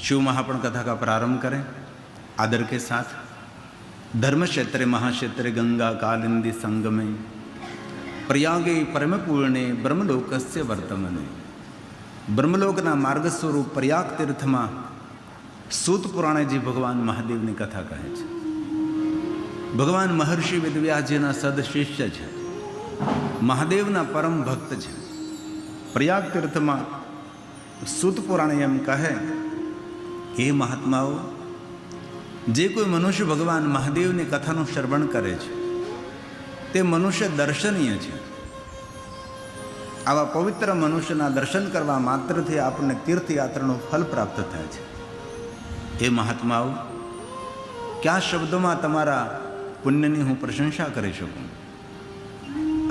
शिव महापुण कथा का प्रारंभ करें आदर के साथ। धर्म क्षेत्रे महाक्षेत्रे गंगा कालिंदी संगमे प्रयागे परम पूर्णे ब्रह्मलोकस्य वर्तमने। ब्रह्मलोकना मार्ग स्वरूप प्रयाग तीर्थ में सूत पुराणे जी भगवान महादेव की कथा कहे छे। भगवान महर्षि वेदव्यासजीना सद शिष्य है, महादेवना परम भक्त है। प्रयाग तीर्थ में सूत पुराणे एम कहे हे महात्माओ, जे कोई मनुष्य भगवान महादेव की कथाનું શ્રવણ કરે છે તે મનુષ્ય દર્શનીય છે। આવા પવિત્ર મનુષ્યના દર્શન કરવા માત્રથી આપણને તીર્થયાત્રાનું ફલ પ્રાપ્ત થાય છે। એ મહાત્માઓ, क्या શબ્દોમાં તમારા પુણ્યની હું પ્રશંસા કરી શકું?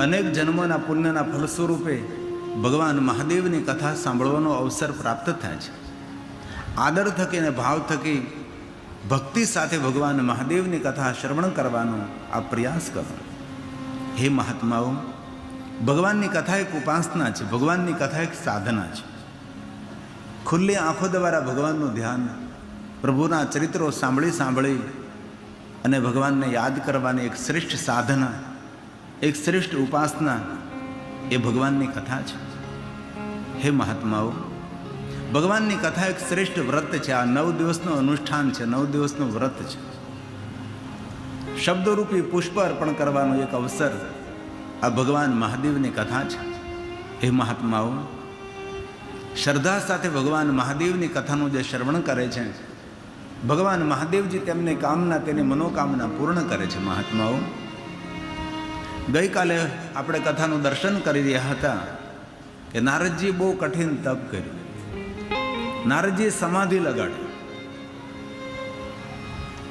અનેક જન્મોના પુણ્યના ફલ સ્વરૂપે ભગવાન મહાદેવની કથા સાંભળવાનો અવસર પ્રાપ્ત થાય છે। આદર થકી અને ભાવ થકી ભક્તિ સાથે ભગવાન મહાદેવની કથા શ્રવણ કરવાનો આ પ્રયાસ કરો। हे महात्माओं, भगवानની कथा एक उपासना है, भगवानની कथा एक साधना है। खुली आँखों द्वारा भगवानનું ध्यान, प्रभुना चरित्रों सांभળી सांभળી અને ભગવાનને યાદ કરવાની એક શ્રેષ્ઠ સાધના, એક શ્રેષ્ઠ ઉપાસના એ ભગવાનની કથા છે। હે મહાત્માઓ, ભગવાનની કથા એક શ્રેષ્ઠ વ્રત છે। આ 9 દિવસનું અનુષ્ઠાન છે, 9 દિવસનું વ્રત છે। શબ્દરૂપી પુષ્પ અર્પણ કરવાનો એક અવસર આ ભગવાન મહાદેવની કથા છે। હે મહાત્માઓ, શ્રદ્ધા સાથે ભગવાન મહાદેવની કથાનું જે શ્રવણ કરે છે, ભગવાન મહાદેવજી તેમની કામના, તેની મનોકામના પૂર્ણ કરે છે। મહાત્માઓ, ગઈકાલે આપણે કથાનું દર્શન કરી રહ્યા હતા કે નારદજી બહુ કઠિન તપ કર્યું। નારદજીએ સમાધિ લગાડી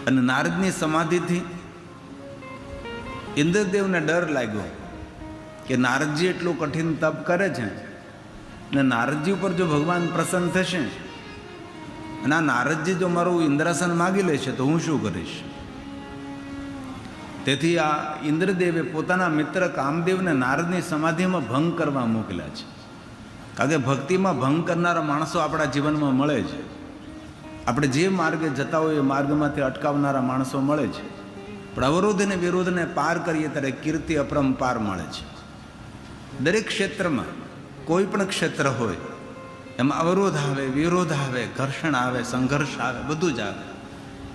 અને નારદની સમાધિથી ઇન્દ્રદેવને ડર લાગ્યો કે નારદજી એટલું કઠિન તપ કરે છે અને નારદજી ઉપર જો ભગવાન પ્રસન્ન થશે અને આ નારદજી જો મારું ઇન્દ્રાસન માગી લેશે તો હું શું કરીશ? તેથી આ ઇન્દ્રદેવે પોતાના મિત્ર કામદેવને નારદની સમાધિમાં ભંગ કરવા મોકલ્યા છે। કારણ કે ભક્તિમાં ભંગ કરનારા માણસો આપણા જીવનમાં મળે છે। આપણે જે માર્ગે જતા હોય એ માર્ગમાંથી અટકાવનારા માણસો મળે છે, પણ અવરોધ અને વિરોધને પાર કરીએ ત્યારે કીર્તિ અપરંપાર મળે છે। દરેક ક્ષેત્રમાં, કોઈ પણ ક્ષેત્ર હોય એમાં અવરોધ આવે, વિરોધ આવે, ઘર્ષણ આવે, સંઘર્ષ આવે, બધું જ આવે।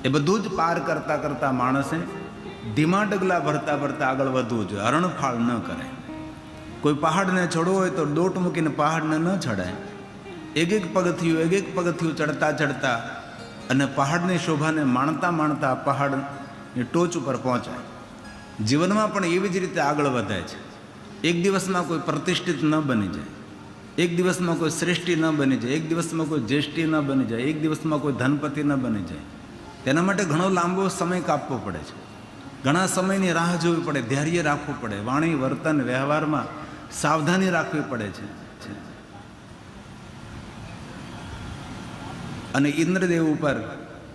એ બધું જ પાર કરતાં કરતાં માણસે ધીમા ડગલા ભરતા ભરતા આગળ વધવું જોઈએ, હરણફાળ ન કરે। કોઈ પહાડને ચડવો હોય તો દોટ મૂકીને પહાડને ન ચડાય। એક પગથિયું ચડતા ચડતા અને પહાડની શોભાને માણતા માણતા પહાડની ટોચ ઉપર પહોંચાય। જીવનમાં પણ એવી જ રીતે આગળ વધાય છે। એક દિવસમાં કોઈ પ્રતિષ્ઠિત ન બની જાય, એક દિવસમાં કોઈ શ્રેષ્ઠી ન બની જાય, એક દિવસમાં કોઈ જ્યેષ્ઠી ન બની જાય, એક દિવસમાં કોઈ ધનપતિ ન બની જાય। તેના માટે ઘણો લાંબો સમય કાપવો પડે છે, ઘણા સમયની રાહ જોવી પડે, ધૈર્ય રાખવું પડે, વાણી વર્તન વ્યવહારમાં સાવધાની રાખવી પડે છે। અને ઇન્દ્રદેવ ઉપર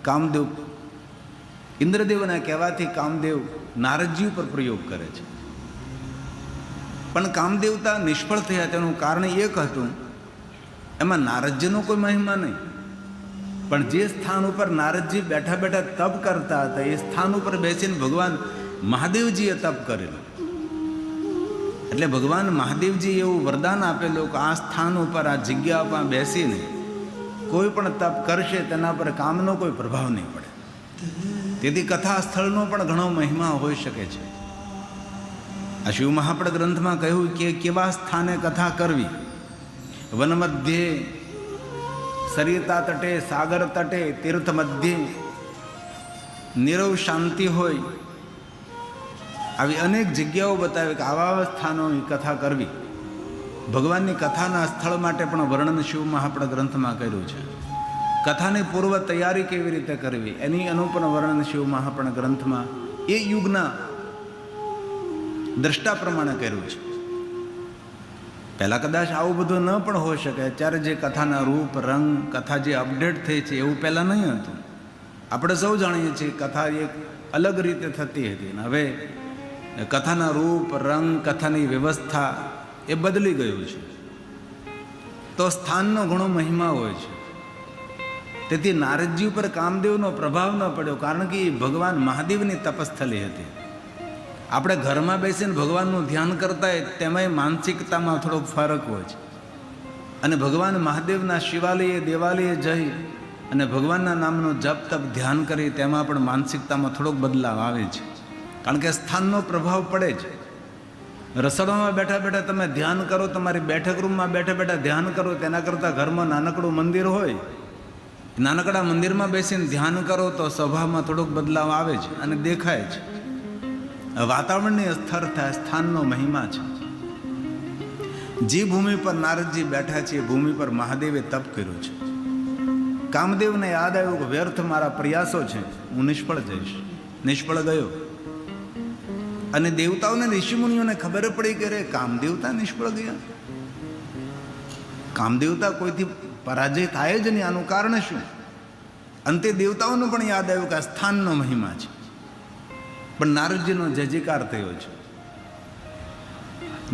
કામદેવ, ઇન્દ્રદેવના કહેવાથી કામદેવ નારદજી ઉપર પ્રયોગ કરે છે, પણ કામદેવતા નિષ્ફળ થયા તેનું કારણ એક હતું, એમાં નારદજીનો કોઈ મહિમા નહીં, પણ જે સ્થાન ઉપર નારદજી બેઠા બેઠા તપ કરતા હતા એ સ્થાન ઉપર બેસીને ભગવાન મહાદેવજીએ તપ કરેલું। એટલે ભગવાન મહાદેવજી એવું વરદાન આપેલું કે આ સ્થાન ઉપર, આ જગ્યા ઉપર બેસીને કોઈ પણ તપ કરશે તેના પર કામનો કોઈ પ્રભાવ નહીં પડે। તેથી કથા સ્થળનો પણ ઘણો મહિમા હોઈ શકે છે। આ શિવ મહાપડ ગ્રંથમાં કહ્યું કે કેવા સ્થાને કથા કરવી? વન મધ્યે, સરિતા તટે, સાગર તટે, તીર્થ મધ્યે, નીરવ શાંતિ હોય, આવી અનેક જગ્યાઓ બતાવી કે આવા સ્થાનોની કથા કરવી। ભગવાનની કથાના સ્થળ માટે પણ વર્ણન શિવ મહાપડ ગ્રંથમાં કર્યું છે। કથાની પૂર્વ તૈયારી કેવી રીતે કરવી એની એનું પણ વર્ણન શિવ મહાપડ ગ્રંથમાં એ યુગના દ્રષ્ટા પ્રમાણે કર્યું છે। પહેલાં કદાચ આવું બધું ન પણ હોઈ શકે। અત્યારે જે કથાના રૂપ, રંગ, કથા જે અપડેટ થઈ છે એવું પહેલાં નહીં હતું। આપણે સૌ જાણીએ છીએ કથા એક અલગ રીતે થતી હતી, અને હવે કથાના રૂપ, રંગ, કથાની વ્યવસ્થા એ બદલી ગયું છે। તો સ્થાનનો ઘણો મહિમા હોય છે। તેથી નારદજી ઉપર કામદેવનો પ્રભાવ ન પડ્યો, કારણ કે એ ભગવાન મહાદેવની તપસ્થલી હતી. આપણે ઘરમાં બેસીને ભગવાનનું ધ્યાન કરતા હોય તેમાંય માનસિકતામાં થોડોક ફરક હોય છે. અને ભગવાન મહાદેવના શિવાલયે દેવાલયે જઈ અને ભગવાનના નામનો જપ તપ ધ્યાન કરી તેમાં પણ માનસિકતામાં થોડોક બદલાવ આવે છે, કારણ કે સ્થાનનો પ્રભાવ પડે છે. રસોડામાં બેઠા બેઠા તમે ધ્યાન કરો, તમારી બેઠક રૂમમાં બેઠા બેઠા ધ્યાન કરો, તેના કરતાં ઘરમાં નાનકડું મંદિર હોય, નાનકડા મંદિરમાં બેસીને ધ્યાન કરો તો સ્વભાવમાં થોડોક બદલાવ આવે છે અને દેખાય છે. વાતાવરણની અસ્થર થાય, સ્થાનનો મહિમા છે. જે ભૂમિ પર નારદજી બેઠા છે એ ભૂમિ પર મહાદેવે તપ કર્યું છે. કામદેવને યાદ આવ્યું કે વ્યર્થ મારા પ્રયાસો છે, હું નિષ્ફળ જઈશ. નિષ્ફળ ગયો. અને દેવતાઓને ઋષિમુનિઓને ખબર પડી કે રે કામદેવતા નિષ્ફળ ગયા. કામદેવતા કોઈથી પરાજય થાય જ નહીં, આનું કારણ શું? અંતે દેવતાઓને પણ યાદ આવ્યું કે આ સ્થાનનો મહિમા છે. પણ નારદજીનો જયજયકાર થયો છે.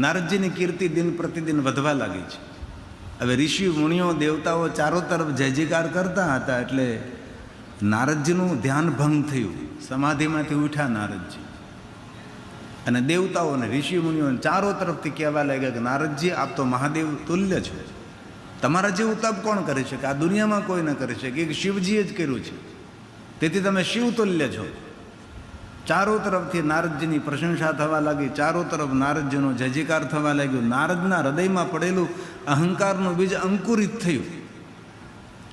નારદજીની કીર્તિ દિન પ્રતિદિન વધવા લાગી છે. હવે ઋષિ મુનિઓ દેવતાઓ ચારો તરફ જયજયકાર કરતા હતા એટલે નારદજીનું ધ્યાન ભંગ થયું. સમાધિમાંથી ઉઠ્યા નારદજી અને દેવતાઓ અને ઋષિ મુનિઓને ચારો તરફથી કહેવા લાગ્યા કે નારદજી આપ તો મહાદેવ તુલ્ય છો, તમારા જેવું તપ કોણ કરી શકે? આ દુનિયામાં કોઈ ન કરી શકે, એક શિવજીએ જ કર્યું છે, તેથી તમે શિવ તુલ્ય છો. ચારો તરફથી નારદજીની પ્રશંસા થવા લાગી, ચારો તરફ નારદજીનો જયજયકાર થવા લાગ્યો. નારદના હૃદયમાં પડેલું અહંકારનું બીજ અંકુરિત થયું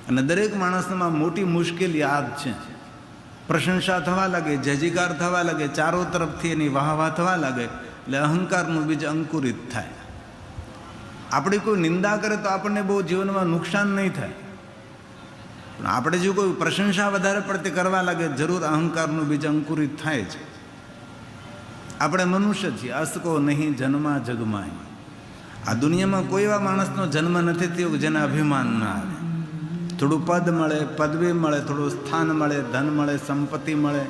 અને દરેક માણસમાં મોટી મુશ્કેલી આ જ છે. પ્રશંસા થવા લાગે, જયજયકાર થવા લાગે, ચારો તરફથી એની વાહવા થવા લાગે એટલે અહંકારનું બીજ અંકુરિત થાય. આપણે કોઈ નિંદા કરે તો આપણને બહુ જીવનમાં નુકસાન નહીં થાય, પણ આપણે જો કોઈ પ્રશંસા વધારે પડતી કરવા લાગે જરૂર અહંકારનું બીજ અંકુરિત થાય છે. આપણે મનુષ્ય છીએ, અસકો નહીં જન્મા જગમાય. આ દુનિયામાં કોઈ એવા માણસનો જન્મ નથી થયો જેને અભિમાન ના આવે. થોડું પદ મળે, પદવી મળે, થોડું સ્થાન મળે, ધન મળે, સંપત્તિ મળે,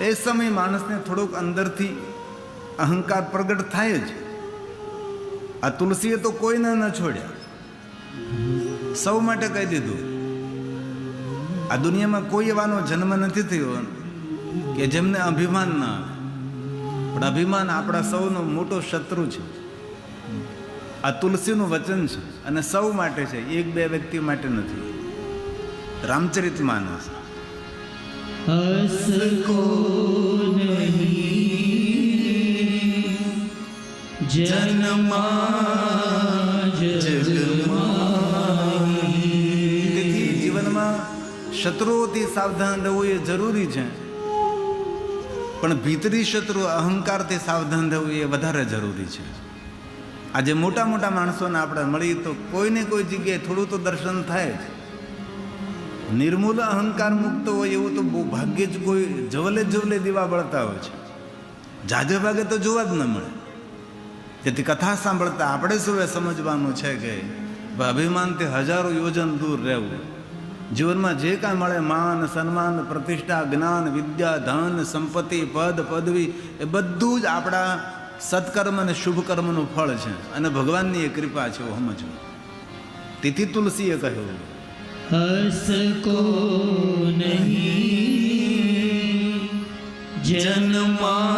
એ સમય માણસને થોડુંક અંદરથી અહંકાર પ્રગટ થાય જ. આ તુલસીએ તો કોઈને ન છોડ્યા, સૌ માટે કહી દીધું. આ દુનિયામાં કોઈ એવાનો જન્મ નથી થયો કે જેમને અભિમાન ના આવે, પણ અભિમાન આપણા સૌનો મોટો શત્રુ છે. આ તુલસીનું વચન છે અને સૌ માટે છે, એક બે વ્યક્તિ માટે નથી. રામચરિતમાનસ હસકો નહીં જન્મા જગમાઈ. તેથી જીવનમાં શત્રુઓથી સાવધાન રહેવું એ જરૂરી છે, પણ ભીતરી શત્રુ અહંકારથી સાવધાન રહેવું એ વધારે જરૂરી છે. આજે મોટા મોટા માણસોને આપણે મળીએ તો કોઈને કોઈ જગ્યાએ થોડું તો દર્શન થાય જ. નિર્મૂલ અહંકાર મુક્ત હોય એવું તો બહુ ભાગ્યે જ કોઈ જવલે દીવા બળતા હોય છે, જાજે ભાગે તો જોવા જ ન મળે. તેથી કથા સાંભળતા આપણે સૌએ સમજવાનું છે કે અભિમાનથી હજારો યોજન દૂર રહેવું. જીવનમાં જે કાંઈ મળે માન સન્માન પ્રતિષ્ઠા જ્ઞાન વિદ્યા ધન સંપત્તિ પદ પદવી એ બધું જ આપણા સત્કર્મ અને શુભ કર્મનું ફળ છે અને ભગવાનની એ કૃપા છે એવું સમજવું. તેથી તુલસીએ કહ્યું હસકો નહીં જન્મા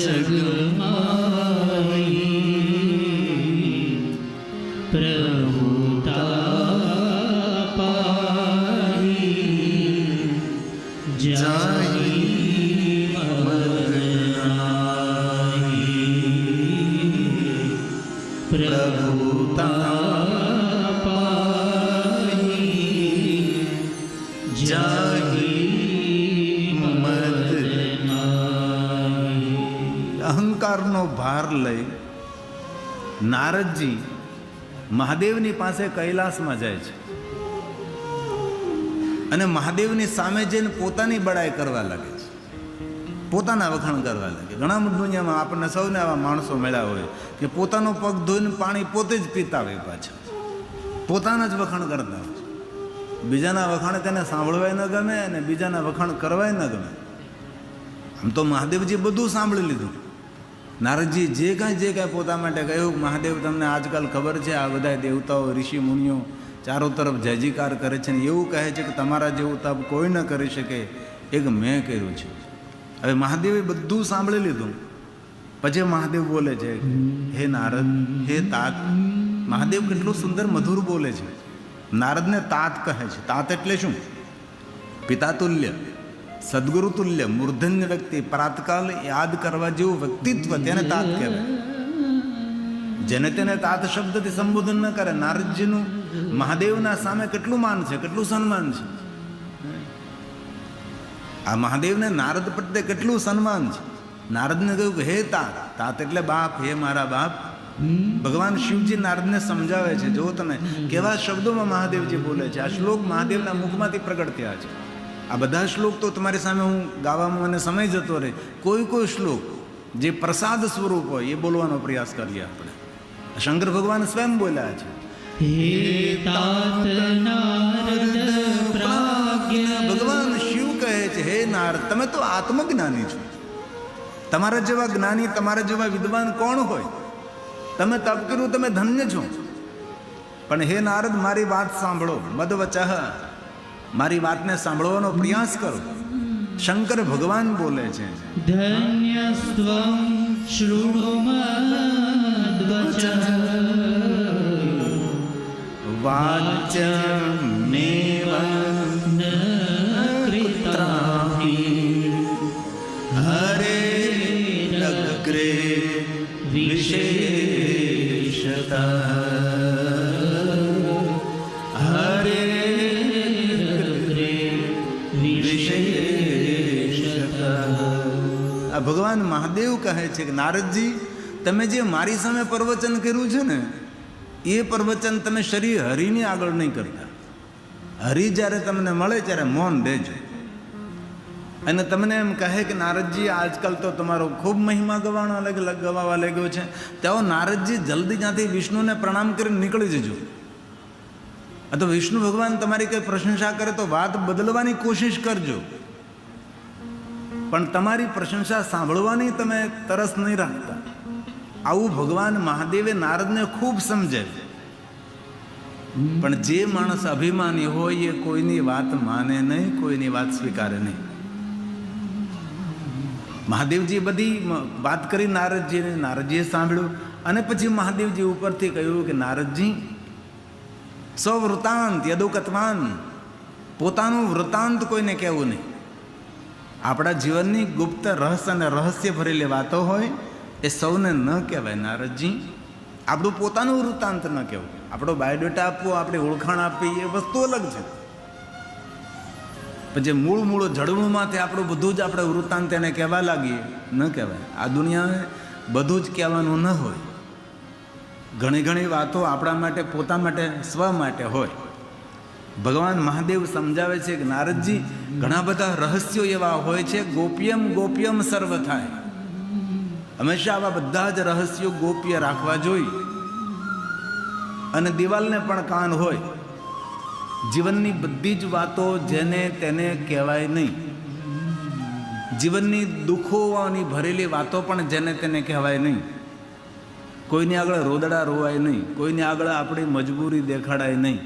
જગમાઈ પ્રભુતા પાઈ જાઈ પ્રભુતા અહંકારનો ભાર લઈ નારદજી મહાદેવની પાસે કૈલાસમાં જાય છે અને મહાદેવની સામે જઈને પોતાની બડાઈ કરવા લાગે છે, પોતાના વખાણ કરવા લાગે. ઘણા દુનિયામાં આપણને સૌને આવા માણસો મળ્યા હોય કે પોતાનો પગ ધોઈને પાણી પોતે જ પીતા હોય, પાછા પોતાના જ વખાણ કરતા હોય. બીજાના વખાણ તેને સાંભળવાય ન ગમે અને બીજાના વખાણ કરવાય ન ગમે. આમ તો મહાદેવજી બધું સાંભળી લીધું. નારદજી જે કાંઈ પોતા માટે કહ્યું, મહાદેવ તમને આજકાલ ખબર છે આ બધા દેવતાઓ ઋષિ મુનિઓ ચારો તરફ જયજીકાર કરે છે ને એવું કહે છે કે તમારા જેવું તપ કોઈ ન કરી શકે, એક મેં કર્યું છે. હવે મહાદેવે બધું સાંભળી લીધું. પછી મહાદેવ બોલે છે, હે નારદ, હે તાત. મહાદેવ કેટલું સુંદર મધુર બોલે છે. નારદને તાત કહે છે. તાત એટલે શું? પિતા તુલ્ય, સદગુરુ તુલ્ય, મૂર્ધન્ય વ્યક્તિ, પ્રાતકાલ યાદ કરવા જેવું વ્યક્તિત્વ, તેને તાત કહેવાય. જેને તેને તાત શબ્દથી સંબોધન ન કરે. નારદજીનું મહાદેવના સામે કેટલું માન છે, કેટલું સન્માન છે. આ મહાદેવને નારદ પ્રત્યે કેટલું સન્માન છે. નારદને કહ્યું કે હે તાત. તાત એટલે બાપ, હે મારા બાપ. ભગવાન શિવજી નારદને સમજાવે છે. જો તમે કેવા શબ્દોમાં મહાદેવજી બોલે છે. આ શ્લોક મહાદેવના મુખમાંથી પ્રગટ થયા છે. આ બધા શ્લોક તો તમારી સામે હું ગાવામાં મને સમય જતો રહે. કોઈ શ્લોક જે પ્રસાદ સ્વરૂપ હોય એ બોલવાનો પ્રયાસ કરીએ આપણે. શંકર ભગવાન સ્વયં બોલ્યા છે, હે તાત નારદ પ્રાજ્ઞ. ભગવાન શિવ કહે છે, હે નારદ, તમે તો આત્મજ્ઞાની છો. તમારા જેવા જ્ઞાની, તમારા જેવા વિદ્વાન કોણ હોય? તમે તપ કર્યું, તમે ધન્ય છો. પણ હે નારદ, મારી વાત સાંભળો. મદવચઃ, મારી વાતને સાંભળવાનો પ્રયાસ કરો. શંકર ભગવાન બોલે છે, ધન્યસ્ત્વં શૃણુ મદ્વચઃ વાચ્યમેવ ન કૃતાપિ હરેરગ્રે વિશેષતઃ હરેરગ્રે વિશેષતઃ. આ ભગવાન મહાદેવ કહે છે કે નારદજી, તમે જે મારી સામે પ્રવચન કર્યું છે ને, એ પ્રવચન તમે શ્રી હરિની આગળ નહીં કરતા. હરિ જ્યારે તમને મળે ત્યારે મૌન રહેજો. અને તમને એમ કહે કે નારદજી, આજકાલ તો તમારો ખૂબ મહિમા ગવાવા લાગ્યો છે, તેઓ નારદજી જલ્દી ત્યાંથી વિષ્ણુને પ્રણામ કરીને નીકળી જજો. આ તો વિષ્ણુ ભગવાન તમારી કંઈ પ્રશંસા કરે તો વાત બદલવાની કોશિશ કરજો, પણ તમારી પ્રશંસા સાંભળવાની તમે તરસ નહીં રાખતા. આવું ભગવાન મહાદેવે નારદને ખૂબ સમજાવ્યું. પણ જે માણસ અભિમાની હોય એ કોઈની વાત માને નહીં, કોઈની વાત સ્વીકારે નહીં. મહાદેવજી બધી વાત કરી નારદજીને, નારદજીએ સાંભળ્યું. અને પછી મહાદેવજી ઉપરથી કહ્યું કે નારદજી, સ્વવૃતાંત યદુકત્વાન, પોતાનું વૃતાંત કોઈને કહેવું નહીં. આપણા જીવનની ગુપ્ત રહસ્ય અને રહસ્ય ભરેલી વાતો હોય એ સૌને ન કહેવાય. નારદજી, આપણું પોતાનું વૃત્તાંત ન કહેવું. આપણો બાયોડેટા આપવો, આપણી ઓળખાણ આપવી, એ વસ્તુ અલગ છે. પછી મૂળ જડમૂળમાંથી આપણું બધું જ આપણે વૃત્તાંત એને કહેવા લાગીએ, ન કહેવાય. આ દુનિયાએ બધું જ કહેવાનું ન હોય. ઘણી વાતો આપણા માટે, પોતા માટે, સ્વ માટે હોય. ભગવાન મહાદેવ સમજાવે છે કે નારદજી, ઘણા બધા રહસ્યો એવા હોય છે, ગોપ્યમ સર્વ થાય. હંમેશા આવા બધા જ રહસ્યો ગોપ્ય રાખવા જોઈએ. અને દિવાલને પણ કાન હોય. જીવનની બધી જ વાતો જેને તેને કહેવાય નહીં. જીવનની દુઃખોની ભરેલી વાતો પણ જેને તેને કહેવાય નહીં. કોઈની આગળ રોદડા રોવાય નહીં, કોઈની આગળ આપણી મજબૂરી દેખાડાય નહીં.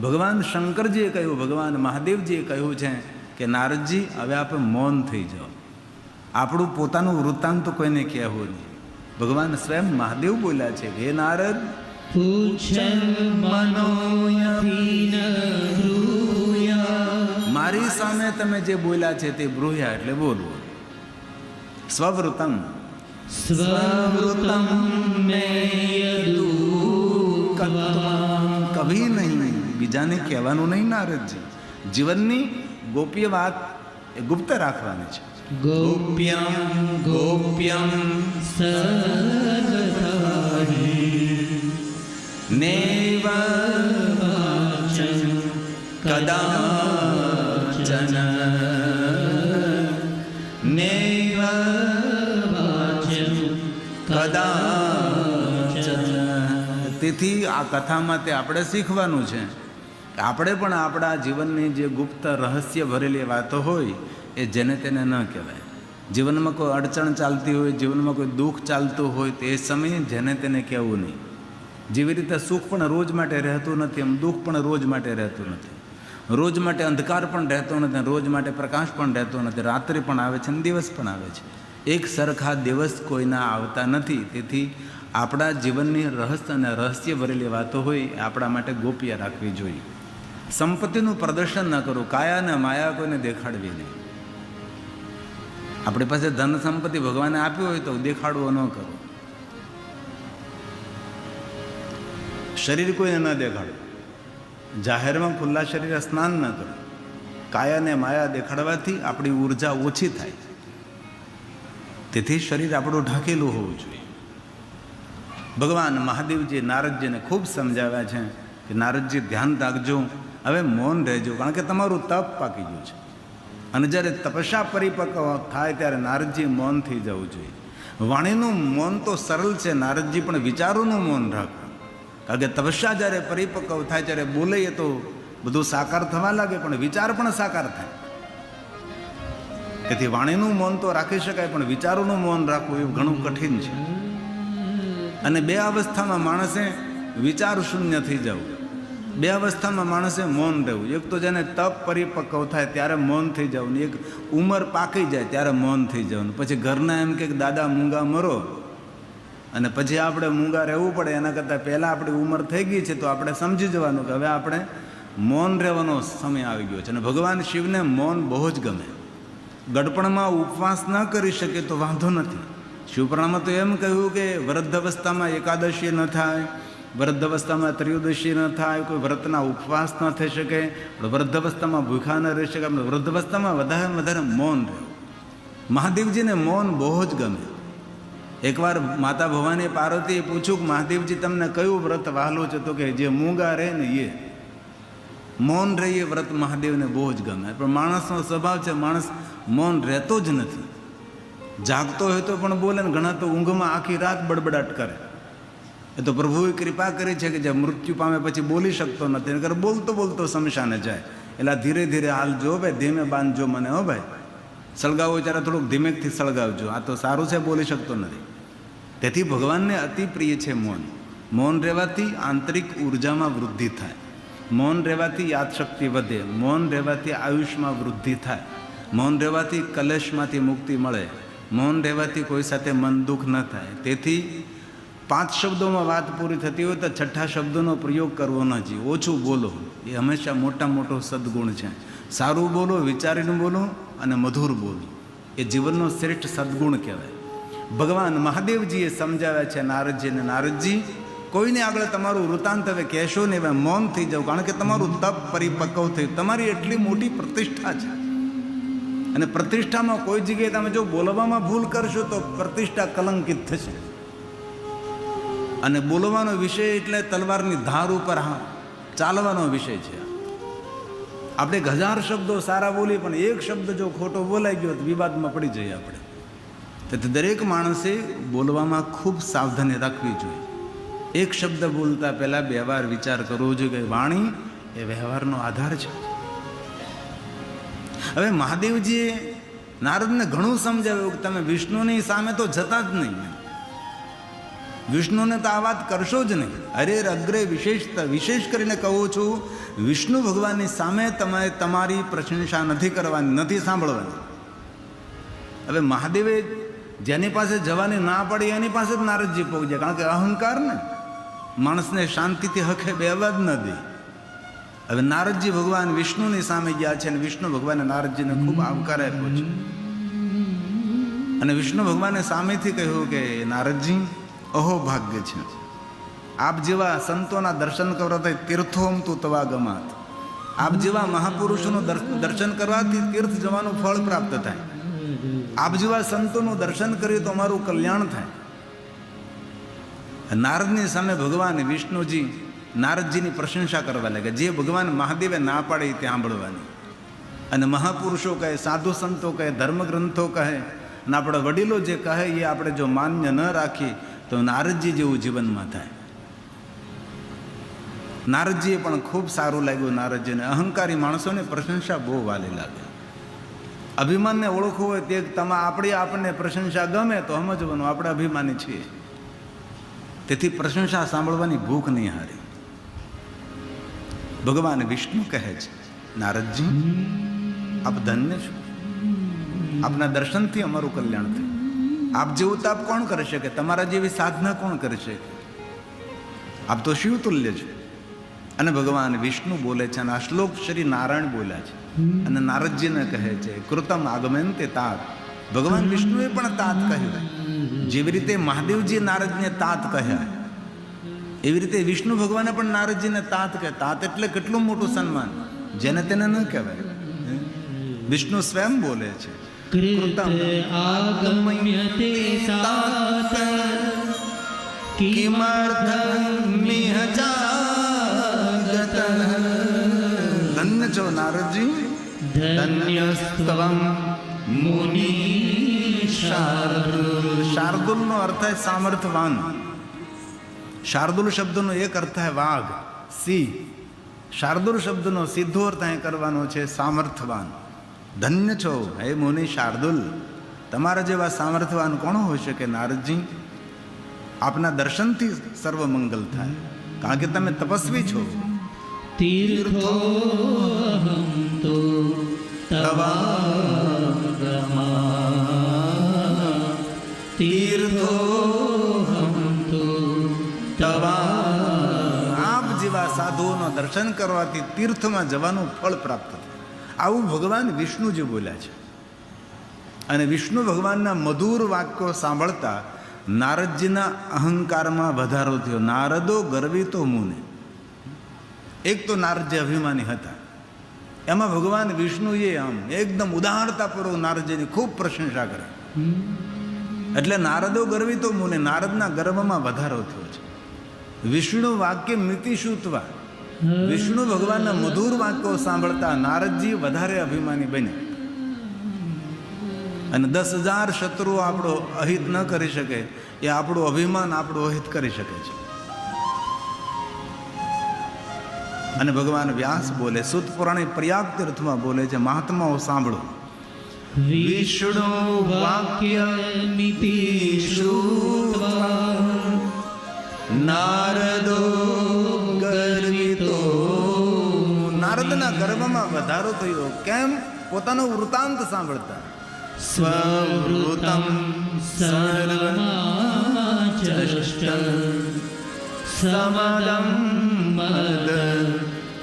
ભગવાન શંકરજીએ કહ્યું, ભગવાન મહાદેવજીએ કહ્યું છે કે નારદજી, હવે આપણે મૌન થઈ જાઓ. આપણું પોતાનું વૃત્તાંત કોઈને કહેવું નહીં. ભગવાન સ્વયં મહાદેવ બોલ્યા છે, હે નારદ, મારી સામે તમે જે બોલ્યા છે તે બ્રુહ્યા એટલે બોલવું. સ્વવૃતમ કભી નહીં, બીજાને કહેવાનું નહીં. નારદજી, જીવનની ગોપ્ય વાત એ ગુપ્ત રાખવાની છે. ગોપ્યમ નૈવ કદાચન નૈવ કદાચન. તેથી આ કથામાં તે આપણે શીખવાનું છે કે આપણે પણ આપણા જીવનની જે ગુપ્ત રહસ્ય ભરેલી વાતો હોય એ જેને તેને ન કહેવાય. જીવનમાં કોઈ અડચણ ચાલતી હોય, જીવનમાં કોઈ દુઃખ ચાલતું હોય, તે સમયે જેને તેને કહેવું નહીં. જેવી રીતે સુખ પણ રોજ માટે રહેતું નથી, એમ દુઃખ પણ રોજ માટે રહેતું નથી. રોજ માટે અંધકાર પણ રહેતો નથી, રોજ માટે પ્રકાશ પણ રહેતો નથી. રાત્રિ પણ આવે છે અને દિવસ પણ આવે છે. એક સરખા દિવસ કોઈના આવતા નથી. તેથી આપણા જીવનની રહસ્ય અને રહસ્ય ભરેલી વાતો હોય એ આપણા માટે ગોપ્ય રાખવી જોઈએ. સંપત્તિનું પ્રદર્શન ન કરવું, કાયા અને માયા કોઈને દેખાડવી નહીં. આપણી પાસે ધન સંપત્તિ ભગવાને આપ્યું હોય તો દેખાડવો ન કરો. શરીર કોઈને ન દેખાડવું, જાહેરમાં ખુલ્લા શરીરે સ્નાન ન કરવું. કાયાને માયા દેખાડવાથી આપણી ઉર્જા ઓછી થાય. તેથી શરીર આપણું ઢાંકેલું હોવું જોઈએ. ભગવાન મહાદેવજી નારદજીને ખૂબ સમજાવ્યા છે કે નારદજી ધ્યાન રાખજો, હવે મૌન રહેજો, કારણ કે તમારું તપ પાકી ગયું છે. અને જ્યારે તપસ્યા પરિપક્વ થાય ત્યારે નારદજી મૌન થઈ જવું જોઈએ. વાણીનું મૌન તો સરળ છે નારદજી, પણ વિચારોનું મૌન રાખવું. કારણ કે તપસ્યા જ્યારે પરિપક્વ થાય ત્યારે બોલે એ તો બધું સાકાર થવા લાગે, પણ વિચાર પણ સાકાર થાય. તેથી વાણીનું મૌન તો રાખી શકાય, પણ વિચારોનું મૌન રાખવું એ ઘણું કઠિન છે. અને બે અવસ્થામાં માણસે વિચાર શૂન્ય થઈ જવું, બે અવસ્થામાં માણસે મૌન રહેવું. એક તો જેને તપ પરિપક્વ થાય ત્યારે મૌન થઈ જવું, એક ઉંમર પાકી જાય ત્યારે મૌન થઈ જવું. પછી ઘરના એમ કે દાદા મૂંગા મરો, અને પછી આપણે મૂંગા રહેવું પડે. એના કરતાં પહેલાં આપણી ઉંમર થઈ ગઈ છે તો આપણે સમજી જવાનું કે હવે આપણે મૌન રહેવાનો સમય આવી ગયો છે. અને ભગવાન શિવને મૌન બહુ જ ગમે. ગડપણમાં ઉપવાસ ન કરી શકે તો વાંધો નથી. શિવપુરાણમાં તો એમ કહ્યું કે વૃદ્ધ અવસ્થામાં એકાદશી ન થાય, વૃદ્ધ અવસ્થામાં ત્રયોદશી ન થાય, કોઈ વ્રતના ઉપવાસ ન થઈ શકે, વૃદ્ધ અવસ્થામાં ભૂખા ન રહી શકે. આપણે વૃદ્ધ અવસ્થામાં વધારે મૌન રહેવું. મહાદેવજીને મૌન બહુ જ ગમે. એકવાર માતા ભવાની પાર્વતીએ પૂછ્યું કે મહાદેવજી તમને કયું વ્રત વહાલું છે? તો કે જે મૂંગા રહે ને એ મૌન રહે એ વ્રત મહાદેવને બહુ જ ગમે. પણ માણસનો સ્વભાવ છે, માણસ મૌન રહેતો જ નથી. જાગતો હોય તો પણ બોલે ને, ઘણા તો ઊંઘમાં આખી રાત બડબડાટ કરે. એ તો પ્રભુએ કૃપા કરી છે કે જે મૃત્યુ પામે પછી બોલી શકતો નથી, નકર બોલતો બોલતો શમશાને જાય. એટલે ધીરે ધીરે હાલજો ભાઈ, ધીમે બાંધજો મને, હો ભાઈ, સળગાવો ત્યારે થોડુંક ધીમેકથી સળગાવજો, આ તો સારું છે, બોલી શકતો નથી. તેથી ભગવાનને અતિ પ્રિય છે મૌન. મૌન રહેવાથી આંતરિક ઉર્જામાં વૃદ્ધિ થાય, મૌન રહેવાથી યાદશક્તિ વધે, મૌન રહેવાથી આયુષ્યમાં વૃદ્ધિ થાય, મૌન રહેવાથી કલેશમાંથી મુક્તિ મળે, મૌન રહેવાથી કોઈ સાથે મન દુઃખ ન થાય. તેથી 5 શબ્દોમાં વાત પૂરી થતી હોય તો 6ઠ્ઠા શબ્દોનો પ્રયોગ કરવો ન જોઈએ. ઓછું બોલો એ હંમેશા મોટો સદગુણ છે. સારું બોલો, વિચારીને બોલો અને મધુર બોલો, એ જીવનનો શ્રેષ્ઠ સદગુણ કહેવાય. ભગવાન મહાદેવજીએ સમજાવ્યા છે નારદજીને, નારદજી કોઈને આગળ તમારું વૃત્તાંત હવે કહેશો ને, હવે મૌન થઈ જાવ, કારણ કે તમારું તપ પરિપક્વ થયું, તમારી એટલી મોટી પ્રતિષ્ઠા છે. અને પ્રતિષ્ઠામાં કોઈ જગ્યાએ તમે જો બોલવામાં ભૂલ કરશો તો પ્રતિષ્ઠા કલંકિત થશે. અને બોલવાનો વિષય એટલે તલવારની ધાર ઉપર ચાલવાનો વિષય છે. આપણે 1000 શબ્દો સારા બોલીએ, પણ એક શબ્દ જો ખોટો બોલાઈ ગયો તો વિવાદમાં પડી જઈએ આપણે. તેથી દરેક માણસે બોલવામાં ખૂબ સાવધાની રાખવી જોઈએ. એક શબ્દ બોલતા પહેલાં 2 વાર વિચાર કરવો જોઈએ કે વાણી એ વ્યવહારનો આધાર છે. હવે મહાદેવજીએ નારદને ઘણું સમજાવ્યું કે તમે વિષ્ણુની સામે તો જતા જ નહીં, વિષ્ણુને તો આ વાત કરશો જ નહીં. અરે અગ્રે વિશેષ કરીને કહું છું, વિષ્ણુ ભગવાનની સામે તમે તમારી પ્રશંસા નથી કરવાની, નથી સાંભળવાની. હવે મહાદેવે જેની પાસે જવાની ના પડી એની પાસે જ નારદજી પહોંચ્યા, કારણ કે અહંકાર ને માણસને શાંતિથી હખે બેવા જ ન દે. હવે નારદજી ભગવાન વિષ્ણુની સામે ગયા છે અને વિષ્ણુ ભગવાને નારદજીને ખૂબ આવકાર આપ્યો છે. અને વિષ્ણુ ભગવાને સામેથી કહ્યું કે નારદજી અહો ભાગ્ય છે, આપ જેવા સંતોના દર્શન કરવાથી તીર્થોમ તું તવા ગમાત. આપ જેવા મહાપુરુષોનું દર્શન કરવાથી તીર્થ જવાનું ફળ પ્રાપ્ત થાય. આપ જેવા સંતોનું દર્શન કર્યું તો અમારું કલ્યાણ થાય. નારદની સામે ભગવાન વિષ્ણુજી નારદજીની પ્રશંસા કરવા લાગ્યા, જે ભગવાન મહાદેવે ના પાડે તે સાંભળવાની. અને મહાપુરુષો કહે, સાધુ સંતો કહે, ધર્મગ્રંથો કહે, અને આપણા વડીલો જે કહે એ આપણે જો માન્ય ન રાખીએ તો નારદજી જેવું જીવનમાં થાય. નારદજીએ પણ ખૂબ સારું લાગ્યું. નારદજીને અહંકારી માણસોને પ્રશંસા બહુ વાલી લાગે. અભિમાનને ઓળખવું હોય તે આપણને પ્રશંસા ગમે તો સમજવાનું આપણે અભિમાની છીએ. તેથી પ્રશંસા સાંભળવાની ભૂખ નહીં હારે. ભગવાન વિષ્ણુ કહે છે, નારદજી આપ ધન્ય છો, આપના દર્શનથી અમારું કલ્યાણ થયું. આપ જેવું તાપ કોણ કરી શકે? તમારા જેવી સાધના કોણ કરી શકે? આપ તો શિવ તુલ્ય છે. અને ભગવાન વિષ્ણુ બોલે છે, અને આ શ્લોક શ્રી નારાયણ બોલ્યા છે, અને નારદજીને કહે છે, કૃતમ આગમનતે તાત. ભગવાન વિષ્ણુએ પણ તાત કહ્યું. જેવી રીતે મહાદેવજી નારદને તાત કહ્યા, એવી રીતે વિષ્ણુ ભગવાને પણ નારદજીને તાત કહે. તાત એટલે કેટલું મોટું સન્માન, જેને તેને ન કહેવાય. વિષ્ણુ સ્વયં બોલે છે, કૃતમ આગમ્યતે તાત કિમર્થમિહ જાગતઃ. ધન્ય છો નારદજી, ધન્યસ્ત્વં મુનિ શાર્દુલ. શાર્દુલનો અર્થ થાય સામર્થવાન. શાર્દુલ શબ્દનો એક અર્થ થાય વાઘ, સિંહ. શાર્દુલ શબ્દનો સીધો અર્થ અહીં કરવાનો છે સામર્થવાન. ધન્ય છો હે મુનિ શાર્દુલ, તમારા જેવા સામર્થવાન કોણ હોઈ શકે નારદજી? આપના દર્શનથી સર્વ મંગલ થાય, કારણ કે તમે તપસ્વી છો. તીર્થોહમ તો તવાગમા, તીર્થોહમ તો તવા. આપ જેવા સાધુઓનો દર્શન કરવાથી તીર્થમાં જવાનું ફળ પ્રાપ્ત થાય. આવું ભગવાન વિષ્ણુજી બોલ્યા છે. અને વિષ્ણુ ભગવાનના મધુર વાક્યો સાંભળતા નારદજીના અહંકારમાં વધારો થયો. નારદો ગર્વિતો મુને. એક તો નારદજી અભિમાની હતા, એમાં ભગવાન વિષ્ણુએ આમ એકદમ ઉદારતાપૂર્વક નારદજીની ખૂબ પ્રશંસા કરી. એટલે નારદો ગર્વિતો મુને, નારદના ગર્વમાં વધારો થયો છે. વિષ્ણુ વાક્ય મિતિ શુત્વા, વિષ્ણુ ભગવાનના મધુર વાક્યો સાંભળતા નારદજી વધારે અભિમાની બન્યા. અને 10,000 શત્રુઓ આપણો અહિત ન કરી શકે, એ આપણું અભિમાન આપણું અહિત કરી શકે છે. અને ભગવાન વ્યાસ બોલે, સૂત પુરાણે પ્રયાગ તીર્થમાં બોલે છે, મહાત્માઓ સાંભળો, વિષ્ણુ વાક્ય મિતિ શ્રુત્વા નારદો ગર્વિતો. નારદના ગર્વમાં વધારો થયો. કેમ? પોતાનો વૃતાંત સાંભળતા. સ્વવૃતમ સર્વમાચષ્ટ સમદમ મદ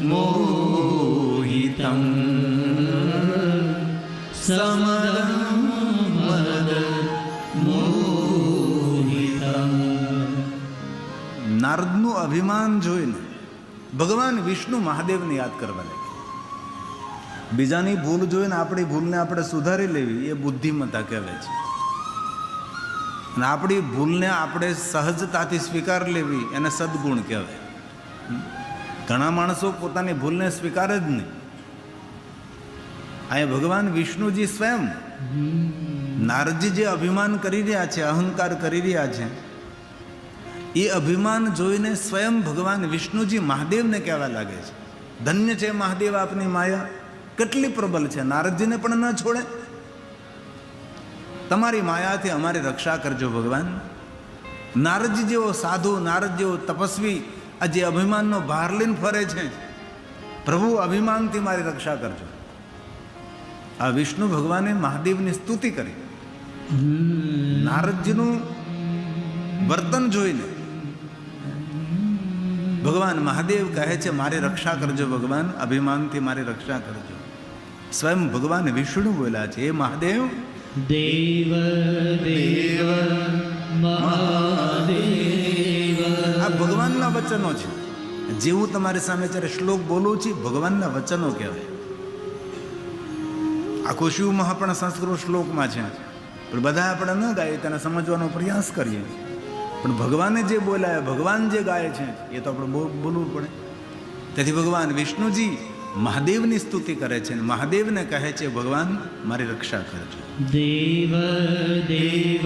મોહિતમ, સમદમ મદ મોહિતમ. નારદનું અભિમાન જોઈને ભગવાન વિષ્ણુ મહાદેવને યાદ કરવા લાગ્યા. બીજાની ભૂલ જોઈને આપણી ભૂલને આપણે સુધારી લેવી, એ બુદ્ધિમત્તા કહેવાય છે. અને આપણી ભૂલને આપણે સહજતાથી સ્વીકાર લેવી, એને સદગુણ કહેવાય. ઘણા માણસો પોતાની ભૂલને સ્વીકારે જ નહીં. અહીંયા ભગવાન વિષ્ણુજી સ્વયં નારદજી જે અભિમાન કરી રહ્યા છે, અહંકાર કરી રહ્યા છે, એ અભિમાન જોઈને સ્વયં ભગવાન વિષ્ણુજી મહાદેવને કહેવા લાગે છે, ધન્ય છે મહાદેવ આપની માયા, કેટલી પ્રબલ છે, નારદજીને પણ ન છોડે. તમારી માયાથી અમારી રક્ષા કરજો ભગવાન. નારદજી જેવો સાધુ, નારદ જેવો તપસ્વી આ જે અભિમાનનો ભાર લઈને ફરે છે, પ્રભુ અભિમાનથી મારી રક્ષા કરજો. આ વિષ્ણુ ભગવાને મહાદેવની સ્તુતિ કરી. નારદજીનું વર્તન જોઈને ભગવાન મહાદેવ કહે છે, મારી રક્ષા કરજો ભગવાન, અભિમાનથી મારી રક્ષા કરજો. સ્વયં ભગવાન વિષ્ણુ બોલ્યા છે, એ મહાદેવ દેવ દેવ મહાદેવ. આ ભગવાનના વચનો છે. જે હું તમારી સામે જ્યારે શ્લોક બોલું છું, ભગવાનના વચનો કહેવાય. આખો શિવ મહાપણ સંસ્કૃત શ્લોકમાં છે, પણ બધા આપણે ન ગાઈએ, તેને સમજવાનો પ્રયાસ કરીએ. પણ ભગવાને જે બોલાય, ભગવાન જે ગાય છે, એ તો આપણે બોલવું પડે. તેથી ભગવાન વિષ્ણુજી મહાદેવની સ્તુતિ કરે છે, અને મહાદેવને કહે છે, ભગવાન મારી રક્ષા કરજો. દેવ દેવ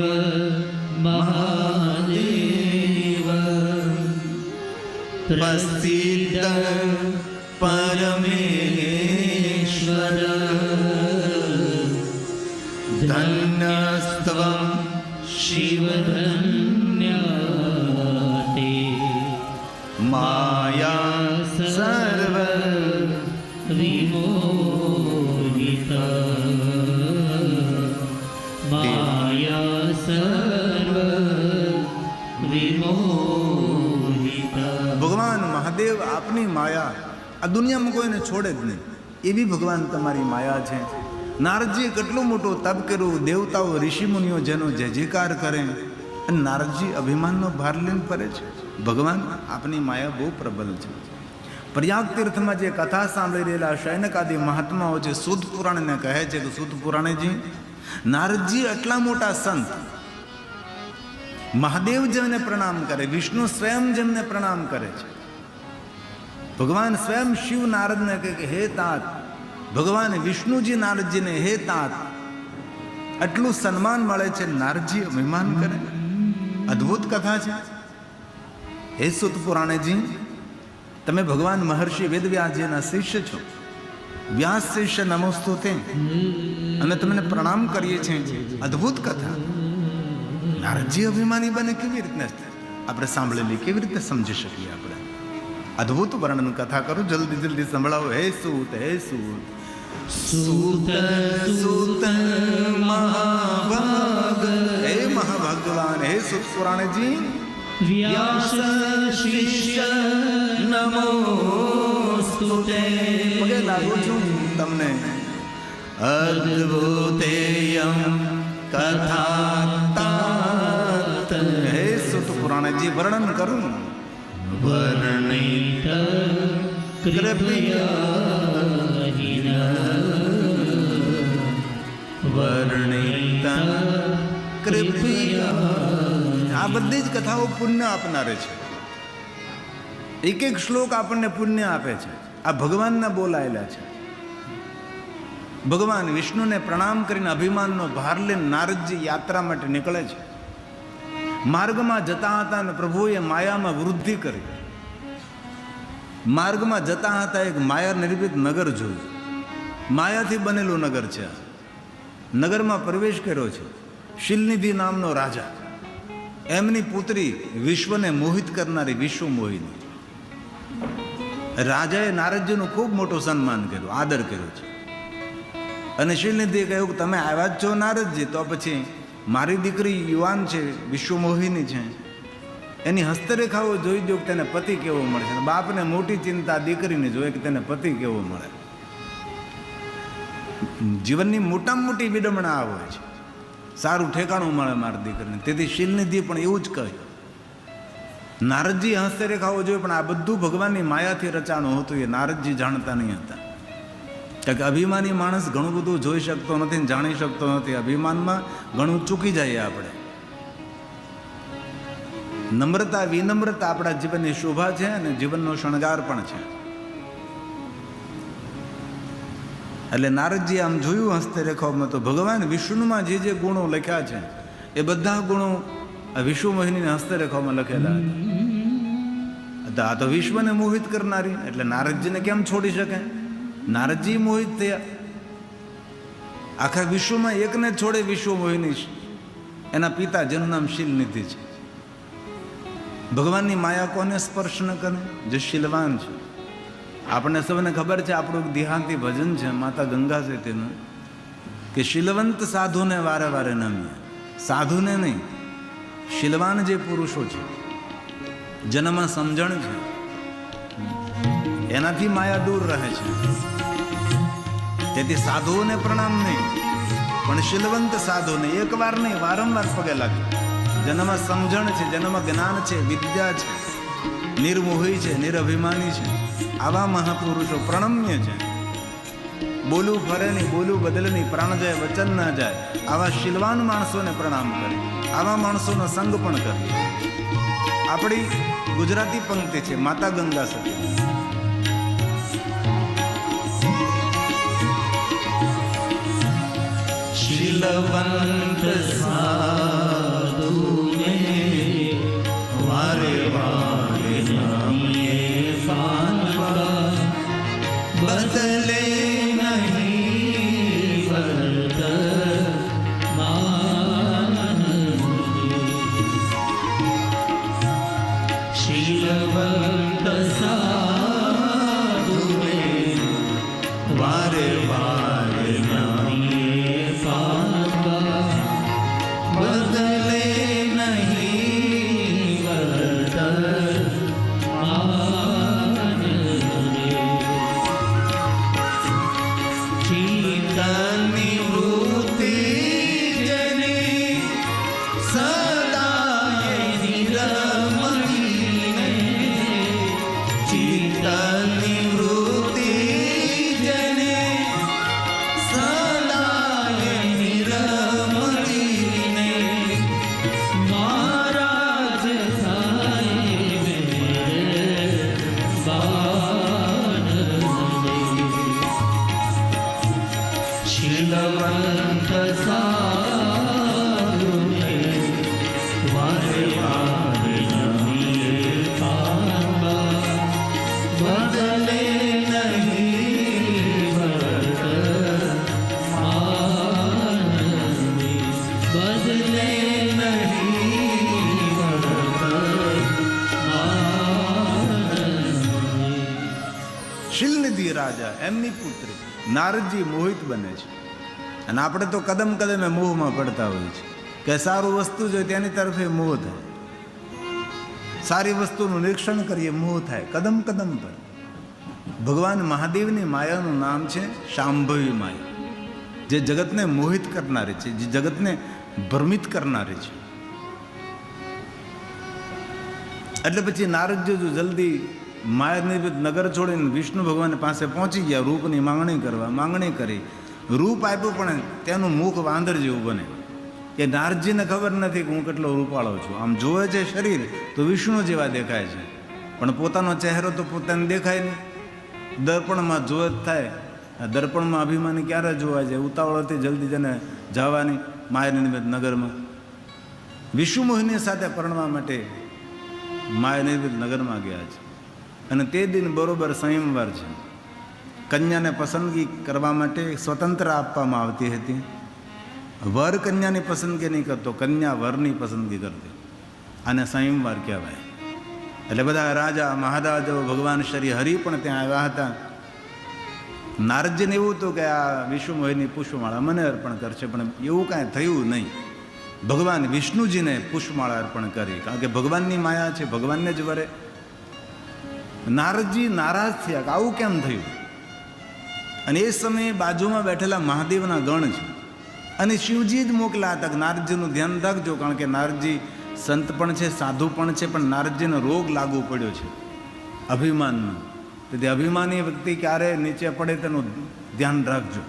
મહાદેવ પ્રસિદ્ધ પરમેશ્વર ધન્યસ્ત્વં શિવ ધન્ય તે માયા સર્વ વિમોહિતા માયા સર્વ વિમોહિતા. ભગવાન મહાદેવ આપની માયા આ દુનિયામાં કોઈને છોડે જ નહીં, એવી ભગવાન તમારી માયા છે. નારદજીએ કેટલો મોટો તપ કર્યો, દેવતાઓ ઋષિમુનિઓ જેનો જય જયકાર કરે, અને નારદજી અભિમાનનો ભાર લઈને ફરે છે. ભગવાન આપની માયા બહુ પ્રબલ છે. પ્રયાગ તીર્થમાં જે કથા સાંભળી રહેલા શૈનકાદી મહાત્માઓ છે, સુદ પુરાણને કહે છે કે સુદ પુરાણજી નારદજી આટલા મોટા સંત, મહાદેવ જેમને પ્રણામ કરે, વિષ્ણુ સ્વયં જેમને પ્રણામ કરે છે. ભગવાન સ્વયં શિવ નારદને કહે કે હે તાત, ભગવાન વિષ્ણુજી નારદજીને હે તાત, આટલું સન્માન મળે છે, નારદજી અભિમાન કરે. અદ્ભુત કથા છે. હે સુત પુરાણજી, તમે ભગવાન મહર્ષિ વેદવ્યાસજીના શિષ્ય છો. વ્યાસ શિષ્ય નમોસ્તુ તે, અમે તમને પ્રણામ કરીએ છીએ. અદ્ભુત કથા. નારદજી અભિમાની બને કેવી રીતના આપણે સાંભળેલી, કેવી રીતે સમજી શકીએ આપણે? અદ્ભુત વર્ણન કથા કરું, જલ્દી જલ્દી સંભળાવો. હે સૂત, હે સૂત, સૂત સૂત મહાભાગ, હે મહાભાગ્યવાન, હે સુત પુરાણજી, વ્યાસ શિષ્ય નમોસ્તુતે. પગે લાગુ છું તમને. અદ્ભુતેયમ કથા, હે સુત પુરાણજી, વર્ણન કરું. વર્ણિત વર્ણિત કૃપયા. આ બધી જ કથાઓ પુણ્ય આપનારે છે. એક એક શ્લોક આપણને પુણ્ય આપે છે. આ ભગવાનના બોલાયેલા છે. ભગવાન વિષ્ણુને પ્રણામ કરીને અભિમાનનો ભાર લઈને નારદજી યાત્રા માટે નીકળે છે. માર્ગમાં જતા હતા અને પ્રભુએ માયામાં વૃદ્ધિ કરી. માર્ગમાં જતા હતા એક માયા નિર્મિત નગર જોયું. માયાથી બનેલું નગર છે. નગરમાં પ્રવેશ કર્યો છે. શિલનિધિ નામનો રાજા, એમની પુત્રી વિશ્વને મોહિત કરનારી વિશ્વ મોહિની. રાજાએ નારદજીનું ખૂબ મોટું સન્માન કર્યું, આદર કર્યો છે. અને શિલનિધિએ કહ્યું કે તમે આવ્યા જ છો નારદજી, તો પછી મારી દીકરી યુવાન છે, વિશ્વમોહિની છે, એની હસ્તરેખાઓ જોઈ દો કે તેને પતિ કેવો મળે છે. બાપને મોટી ચિંતા દીકરીને જોઈએ કે તેને પતિ કેવો મળે. જીવનની મોટામાં મોટી વિડંબણા આ હોય છે, સારું ઠેકાણું મળે મારી દીકરીને. તેથી શિલનિધિ પણ એવું જ કહ્યું. નારદજી હસ્તરેખાઓ જોઈ, પણ આ બધું ભગવાનની માયાથી રચાણું હતું, એ નારદજી જાણતા નહીં હતા. કારણ કે અભિમાની માણસ ઘણું બધું જોઈ શકતો નથી ને જાણી શકતો નથી. અભિમાનમાં ઘણું ચૂકી જઈએ આપણે. નમ્રતા, વિનમ્રતા આપણા જીવનની શોભા છે અને જીવનનો શણગાર પણ છે. એટલે નારદજી આમ જોયું હસ્તરેખાઓમાં, તો ભગવાન વિષ્ણુમાં જે જે ગુણો લખ્યા છે એ બધા ગુણો વિશ્વમોહિનીની હસ્તરેખાઓમાં લખેલા હતા. આ તો વિશ્વને મોહિત કરનારી, એટલે નારદજીને કેમ છોડી શકે? નારદજી મોહિત થયા. આખા વિશ્વમાં એકને છોડે વિશ્વમોહિની, એના પિતા જેનું નામ શિલનિધિ છે. ભગવાનની માયા કોને સ્પર્શ ન કરે? જે શીલવાન છે. આપણને સૌને ખબર છે, આપણું દેહાંતી ભજન છે માતા ગંગા છે તેનું, કે શીલવંત સાધુને વારે વારે નમીએ. સાધુને નહીં, શીલવાન જે પુરુષો છે, જેનામાં સમજણ છે, એનાથી માયા દૂર રહે છે. તેથી સાધુઓને પ્રણામ નહીં, પણ શીલવંત સાધુને એકવાર નહીં, વારંવાર પગે લાગે. જેનામાં સમજણ છે, જેનામાં જ્ઞાન છે, વિદ્યા છે, નિર્મોહી છે, નિરઅભિમાની છે, આવા મહાપુરુષો પ્રણમ્ય છે. બોલું ફરે નહીં, બોલું બદલે નહીં, પ્રાણ જાય વચન ના જાય, આવા શીલવાન માણસોને પ્રણામ કરે. આવા માણસોનો સંગ પણ કરે. આપણી ગુજરાતી પંક્તિ છે માતા ગંગા સતી. શીલવંત સાધુને વારે વારે નમીએ પાનવા, બદલે નહીં વર્તમાન. શીલવંત નિધિ રાજા, એમની પુત્રી નારદજી મોહિત બને છે. અને આપણે તો કદમ કદમે મોહમાં પડતા હોઈએ છીએ કે સારું વસ્તુ જોઈએ તેની તરફે મોહ થાય, સારી વસ્તુનું નિરીક્ષણ કરીએ મોહ થાય કદમ કદમ પર. ભગવાન મહાદેવની માયાનું નામ છે શાંભવી માયા, જે જગતને મોહિત કરનારી છે, જે જગતને ભ્રમિત કરનારી છે. એટલે પછી નારદજી જો જલ્દી માયા નિર્મિત નગર છોડીને વિષ્ણુ ભગવાન પાસે પહોંચી ગયા, રૂપની માંગણી કરી. રૂપ આપ્યું પણ તેનું મુખ વાંદર જેવું બને કે નારદજીને ખબર નથી કે હું કેટલો રૂપાળો છું. આમ જોવે છે શરીર તો વિષ્ણુ જેવા દેખાય છે, પણ પોતાનો ચહેરો તો પોતાને દેખાય નહીં. દર્પણમાં જોવે જ થાય. દર્પણમાં અભિમાની ક્યારે જોવા જાય? ઉતાવળ હતી જલ્દી જને જવાની માયા નિર્મિત નગરમાં. વિષ્ણુ મોહિની સાથે પરણવા માટે માયા નિર્મિત નગરમાં ગયા છે. અને તે દિન બરોબર સંયમવાર છે. કન્યાને પસંદગી કરવા માટે સ્વતંત્ર આપવામાં આવતી હતી. વર કન્યાની પસંદગી નહીં કરતો, કન્યા વરની પસંદગી કરતી. આને સંયમવાર કહેવાય. એટલે બધા રાજા મહારાજાઓ, ભગવાન શ્રી હરિ પણ ત્યાં આવ્યા હતા. નારદજીને એવું હતું કે આ વિષ્ણુ મોહિની પુષ્પમાળા મને અર્પણ કરશે, પણ એવું કાંઈ થયું નહીં. ભગવાન વિષ્ણુજીને પુષ્પમાળા અર્પણ કરી, કારણ કે ભગવાનની માયા છે, ભગવાનને જ વરે. નારદજી નારાજ થયા કે આવું કેમ થયું? અને એ સમયે બાજુમાં બેઠેલા મહાદેવના ગણ છે, અને શિવજી જ મોકલ્યા હતા કે નારદજીનું ધ્યાન રાખજો, કારણ કે નારદજી સંત પણ છે, સાધુ પણ છે, પણ નારદજીનો રોગ લાગુ પડ્યો છે અભિમાનનો. તેથી અભિમાની વ્યક્તિ ક્યારે નીચે પડે તેનું ધ્યાન રાખજો.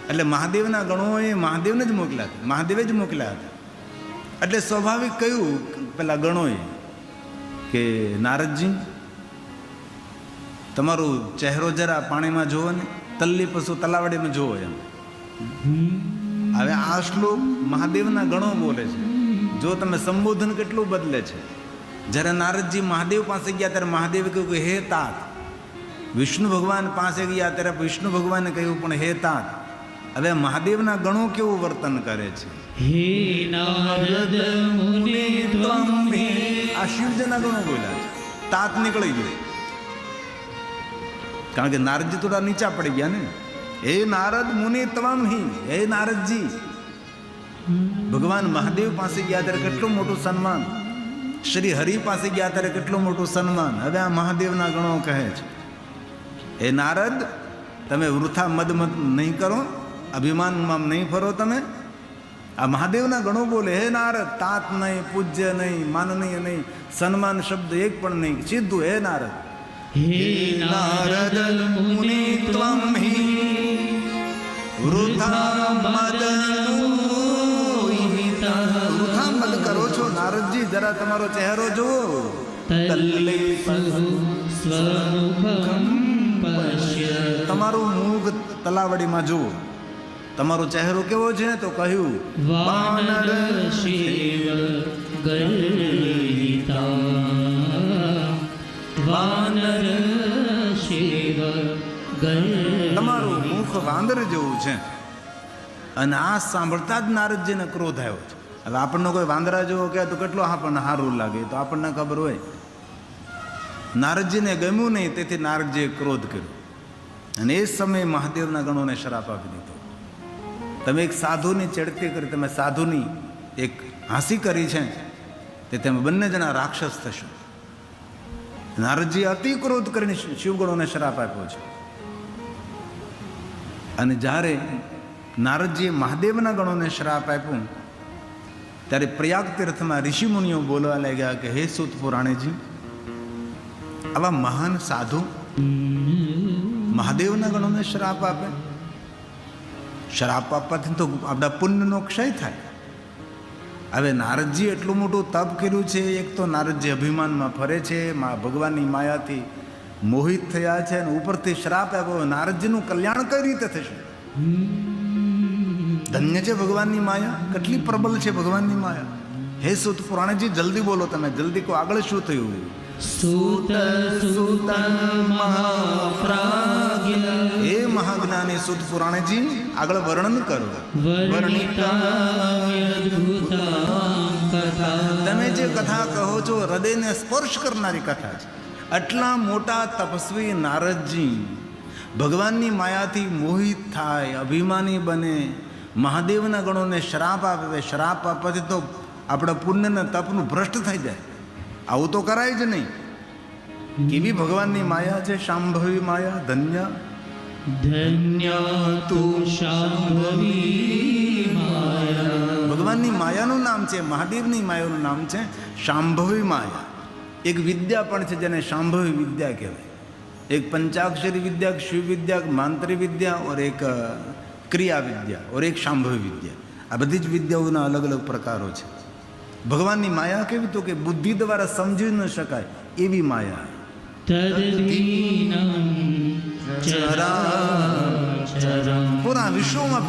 એટલે મહાદેવના ગણોએ મહાદેવને જ મોકલ્યા હતા, મહાદેવે જ મોકલ્યા હતા. એટલે સ્વાભાવિક કહ્યું પેલા ગણોએ કે નારદજી તમારો ચહેરો જરા પાણીમાં જોવો ને, તલ્લી પશુ તલાવડીમાં જોવો એમ. હવે આ શ્લોક મહાદેવના ગણો બોલે છે. જો તમે સંબોધન કેટલું બદલે છે. જ્યારે નારદજી મહાદેવ પાસે ગયા ત્યારે મહાદેવે કહ્યું કે હે તાત. વિષ્ણુ ભગવાન પાસે ગયા ત્યારે વિષ્ણુ ભગવાને કહ્યું પણ હે તાત. હવે મહાદેવના ગણો કેવું વર્તન કરે છે. હે નારદ મુનિ ત્વં મે. આ શિવજીના ગણો બોલ્યા છે. તાત નીકળી ગયો, કારણ કે નારદજી થોડા નીચા પડી ગયા ને. હે નારદ મુનિ ત્વં હિ. હે નારદજી. ભગવાન મહાદેવ પાસે ગયા ત્યારે કેટલું મોટું સન્માન, શ્રી હરિ પાસે ગયા ત્યારે કેટલું મોટું સન્માન. હવે આ મહાદેવના ગણો કહે છે હે નારદ તમે વૃથા મદ નહીં કરો, અભિમાનમાં નહીં ફરો તમે. આ મહાદેવના ગણો બોલે હે નારદ. તાત નહીં, પૂજ્ય નહીં, માનનીય નહીં, સન્માન શબ્દ એક પણ નહીં, સીધું હે નારદ. હે નારદ મુનિ ત્વં હિ વૃથા મદ કરો છો નારદજી. જરા તમારો ચહેરો જુઓ. તમારું મુખ તલાવડીમાં જુઓ. તમારો ચહેરો કેવો છે? તો કહ્યું વાનર શિવ ગર્હિતા. વાનર શિવ ગર્હિતા. તમારું મુખ વાંદર જેવું છે. અને આ સાંભળતા જ નારદજીને ક્રોધ આવ્યો છે. હવે આપણને કોઈ વાંદરા જેવો કહે તો કેટલો આપણને સારું લાગે, તો આપણને ખબર હોય. નારદજીને ગમ્યું નહીં, તેથી નારદજીએ ક્રોધ કર્યો. અને એ સમયે મહાદેવના ગણોને શ્રાપ આપી દીધો. તમે એક સાધુની ચડતી કરી, તમે સાધુની એક હાંસી કરી છે, તે તમે બંને જણા રાક્ષસ થશો. નારદજી અતિ ક્રોધ કરીને શિવગણોને શ્રાપ આપ્યો છે. અને જ્યારે નારદજીએ મહાદેવના ગણોને શ્રાપ આપ્યો ત્યારે પ્રયાગ તીર્થમાં ઋષિમુનિઓ બોલવા લાગ્યા કે હે સૂત પુરાણીજી, આવા મહાન સાધુ મહાદેવના ગણોને શ્રાપ આપે? શ્રાપ આપવાથી તો આપણા પુણ્યનો ક્ષય થાય. હવે નારદજી એટલું મોટું તપ કર્યું છે. એક તો નારદજી અભિમાનમાં ફરે છે, ભગવાનની માયાથી મોહિત થયા છે, અને ઉપરથી શ્રાપ આપ્યો. નારદજીનું કલ્યાણ કઈ રીતે થશે? ધન્ય છે ભગવાનની માયા, કેટલી પ્રબલ છે ભગવાનની માયા. હે સૂત પુરાણીજી જલ્દી બોલો, તમે જલ્દી કહો આગળ શું થયું? સૂત સૂત મહાપ્રાજ્ઞ. હે મહાજ્ઞાની સૂત પુરાણીજી આગળ વર્ણન કરો. તમે જે કથા કહો છો હૃદયને સ્પર્શ કરનારી કથા છે. આટલા મોટા તપસ્વી નારદજી ભગવાનની માયાથી મોહિત થાય, અભિમાની બને, મહાદેવના ગણોને શ્રાપ આપે. શ્રાપ આપવાથી તો આપણા પુણ્યના તપનું ભ્રષ્ટ થઈ જાય. આવું તો કરાય જ નહીં. કેવી ભગવાનની માયા છે, શાંભવી માયા. ધન્ય ધન્ય તું શાંભવી માયા. ભગવાનની માયાનું નામ છે, મહાદેવની માયાનું નામ છે શાંભવી માયા. એક વિદ્યા પણ છે જેને શાંભવી વિદ્યા કહેવાય. एक पंचाक्षरी विद्या, शिव विद्या, मांत्री विद्या और एक क्रिया विद्या और एक शांभवी विद्या. આ બધી જ વિદ્યાઓના અલગ અલગ પ્રકારો છે. ભગવાનની માયા કેવી? તો કે બુદ્ધિ દ્વારા સમજી ન શકાય એવી માયા. તદ્દીનં ચરાચરં પૂરા વિશ્વમાં